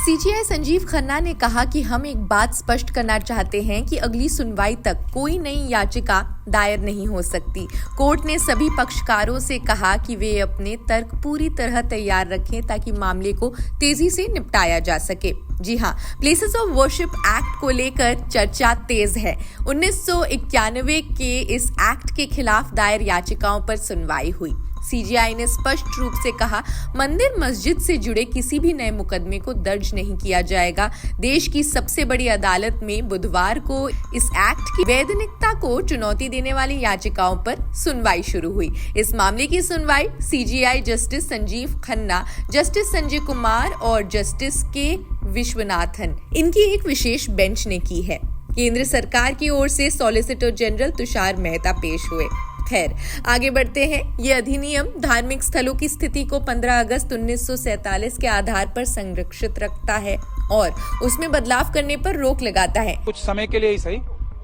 CJI Sanjeev Khanna ने कहा कि हम एक बात स्पष्ट करना चाहते हैं कि अगली सुनवाई तक कोई नई याचिका दायर नहीं हो सकती। कोर्ट ने सभी पक्षकारों से कहा कि वे अपने तर्क पूरी तरह तैयार रखें ताकि मामले को तेजी से निपटाया जा सके। जी हां, प्लेसेस ऑफ वर्शिप एक्ट को लेकर चर्चा तेज है। 1991 के इस एक्ट के खिलाफ दायर याचिकाओं पर सुनवाई हुई। सीजेआई ने स्पष्ट रूप से कहा, मंदिर मस्जिद से जुड़े किसी भी नए मुकदमे को दर्ज नहीं किया जाएगा। देश की सबसे बड़ी अदालत में बुधवार को इस एक्ट की वैधानिकता को चुनौती देने वाली याचिकाओं पर सुनवाई शुरू हुई। इस मामले की सुनवाई CJI justice Sanjeev Khanna, justice Sanjay Kumar और जस्टिस के विश्वनाथन इनकी एक विशेष बेंच ने की है। केंद्र सरकार की ओर से सॉलिसिटर जनरल तुषार मेहता पेश हुए। खैर, आगे बढ़ते हैं। ये अधिनियम धार्मिक स्थलों की स्थिति को 15 अगस्त 1947 के आधार पर संरक्षित रखता है और उसमें बदलाव करने पर रोक लगाता है। कुछ समय के लिए ही सही,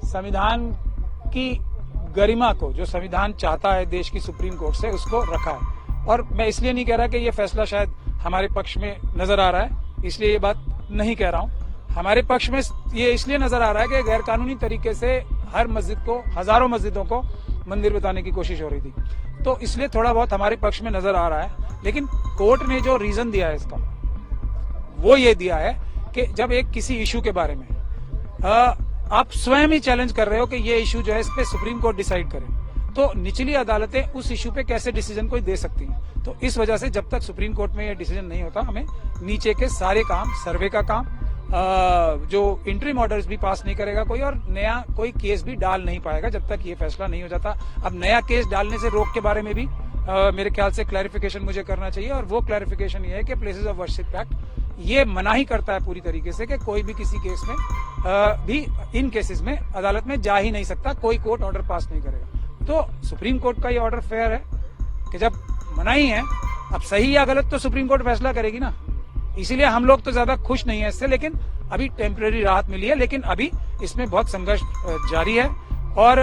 संविधान की गरिमा को जो संविधान चाहता है देश की सुप्रीम कोर्ट से, उसको रखा है। और मैं इसलिए नहीं कह रहा कि ये फैसला शायद हमारे पक्ष में नजर आ रहा है, इसलिए ये बात नहीं कह रहा हूँ। हमारे पक्ष में ये इसलिए नजर आ रहा है कि गैर कानूनी तरीके से हर मस्जिद को, हजारों मस्जिदों को मंदिर बताने की कोशिश हो रही थी, तो इसलिए थोड़ा बहुत हमारे पक्ष में नजर आ रहा है। लेकिन कोर्ट ने जो रीजन दिया है इसका, वो ये दिया है कि जब एक किसी इशू के बारे में आप स्वयं ही चैलेंज कर रहे हो कि ये इशू जो है इस पे सुप्रीम कोर्ट डिसाइड करे, तो निचली अदालतें उस इशू पे कैसे डिसीजन कोई दे सकती हैं। तो इस वजह से जब तक सुप्रीम कोर्ट में ये डिसीजन नहीं होता, हमें नीचे के सारे काम, सर्वे का काम, जो इंटरिम ऑर्डर्स भी पास नहीं करेगा कोई, और नया कोई केस भी डाल नहीं पाएगा जब तक ये फैसला नहीं हो जाता। अब नया केस डालने से रोक के बारे में भी मेरे ख्याल से क्लैरिफिकेशन मुझे करना चाहिए, और वो क्लैरिफिकेशन ये है कि प्लेसेस ऑफ वर्शिप एक्ट ये मनाही करता है पूरी तरीके से कि कोई भी किसी केस में भी इन केसेस में अदालत में जा ही नहीं सकता, कोई कोर्ट ऑर्डर पास नहीं करेगा। तो सुप्रीम कोर्ट का ये ऑर्डर फेयर है कि जब मनाही है, अब सही या गलत तो सुप्रीम कोर्ट फैसला करेगी ना। इसीलिए हम लोग तो ज्यादा खुश नहीं है इससे, लेकिन अभी टेम्परेरी राहत मिली है, लेकिन अभी इसमें बहुत संघर्ष जारी है। और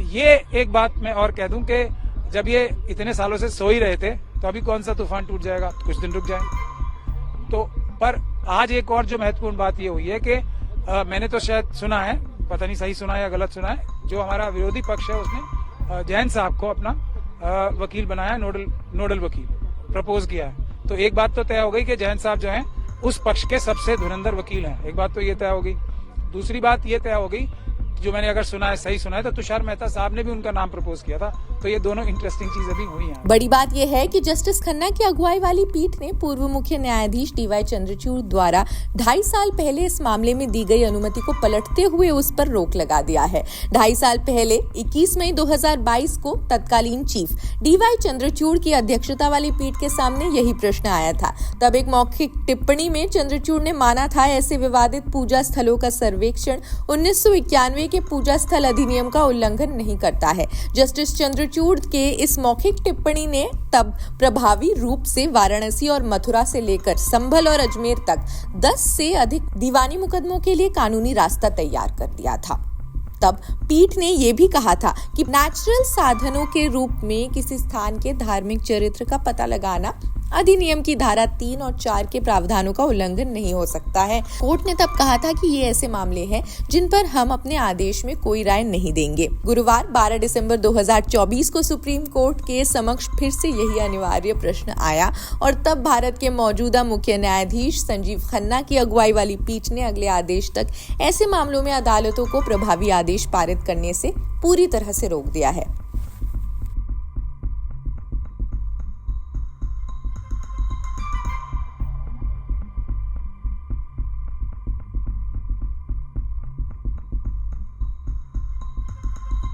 ये एक बात मैं और कह दूं कि जब ये इतने सालों से सो ही रहे थे, तो अभी कौन सा तूफान टूट जाएगा, कुछ दिन रुक जाए। तो पर आज एक और जो महत्वपूर्ण बात ये हुई है कि मैंने तो शायद सुना है, पता नहीं सही सुना है या गलत सुना है, जो हमारा विरोधी पक्ष है उसने जैन साहब को अपना वकील बनाया, नोडल वकील प्रपोज किया है। तो एक बात तो तय हो गई कि जैन साहब जो हैं उस पक्ष के सबसे धुरंधर वकील हैं, एक बात तो ये तय हो गई। दूसरी बात ये तय हो गई, जो मैंने अगर सुना है, सही सुना है, तो तुषार मेहता साहब ने भी उनका नाम प्रपोज किया था। तो ये दोनों इंटरेस्टिंग चीजें भी हुई हैं। बड़ी बात यह है कि जस्टिस खन्ना की अगुवाई वाली पीठ ने पूर्व मुख्य न्यायाधीश डीवाई चंद्रचूड़ द्वारा 2.5 साल पहले इस मामले में दी गई अनुमति को पलटते हुए उस पर रोक लगा दिया है। 2.5 साल पहले 21 मई 2022 को तत्कालीन चीफ डीवाई चंद्रचूड़ की अध्यक्षता वाली पीठ के सामने यही प्रश्न आया था। तब एक मौखिक टिप्पणी में चंद्रचूड़ ने माना था, ऐसे विवादित पूजा स्थलों का सर्वेक्षण 1991 के पूजा स्थल अधिनियम का उल्लंघन नहीं करता है। जस्टिस चंद्रचूड़ के इस मौखिक टिप्पणी ने तब प्रभावी रूप से वाराणसी और मथुरा से लेकर संभल और अजमेर तक 10 से अधिक दीवानी मुकदमों के लिए कानूनी रास्ता तैयार कर दिया था। तब पीठ ने यह भी कहा था कि नेचुरल साधनों के रूप में किसी स्थान के धार्मिक चरित्र का पता लगाना अधिनियम की धारा 3 और 4 के प्रावधानों का उल्लंघन नहीं हो सकता है। कोर्ट ने तब कहा था कि ये ऐसे मामले हैं जिन पर हम अपने आदेश में कोई राय नहीं देंगे। गुरुवार 12 दिसंबर 2024 को सुप्रीम कोर्ट के समक्ष फिर से यही अनिवार्य प्रश्न आया और तब भारत के मौजूदा मुख्य न्यायाधीश संजीव खन्ना की अगुवाई वाली पीठ ने अगले आदेश तक ऐसे मामलों में अदालतों को प्रभावी आदेश पारित करने से पूरी तरह से रोक दिया है।